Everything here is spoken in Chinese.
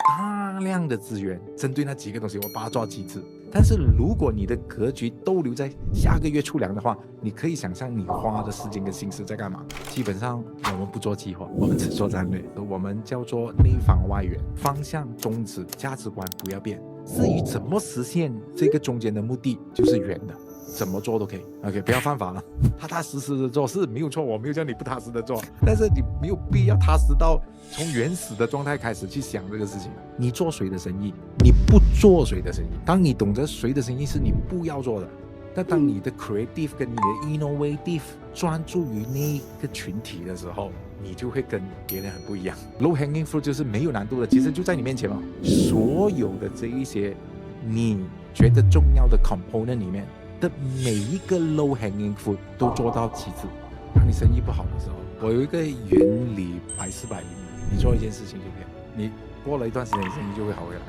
大量的资源，针对那几个东西，我把它做极致。但是如果你的格局都留在下个月出粮的话，你可以想象你花的时间跟心思在干嘛。基本上我们不做计划，我们只做战略，我们叫做内方外圆，方向、宗旨、价值观不要变。至于怎么实现这个中间的目的，就是圆的。怎么做都可以 ，OK， 不要犯法了，踏踏实实的做是没有错，我没有叫你不踏实的做，但是你没有必要踏实到从原始的状态开始去想这个事情。你做谁的生意，你不做谁的生意。当你懂得谁的生意是你不要做的，但当你的 creative 跟你的 innovative 专注于那个群体的时候，你就会跟别人很不一样。Low hanging fruit 就是没有难度的，其实就在你面前嘛。所有的这一些你觉得重要的 component 里面的每一个 low hanging fruit 都做到极致。当你生意不好的时候，我有一个原理，百试百灵，你做一件事情就可以，你过了一段时间，你生意就会好回来。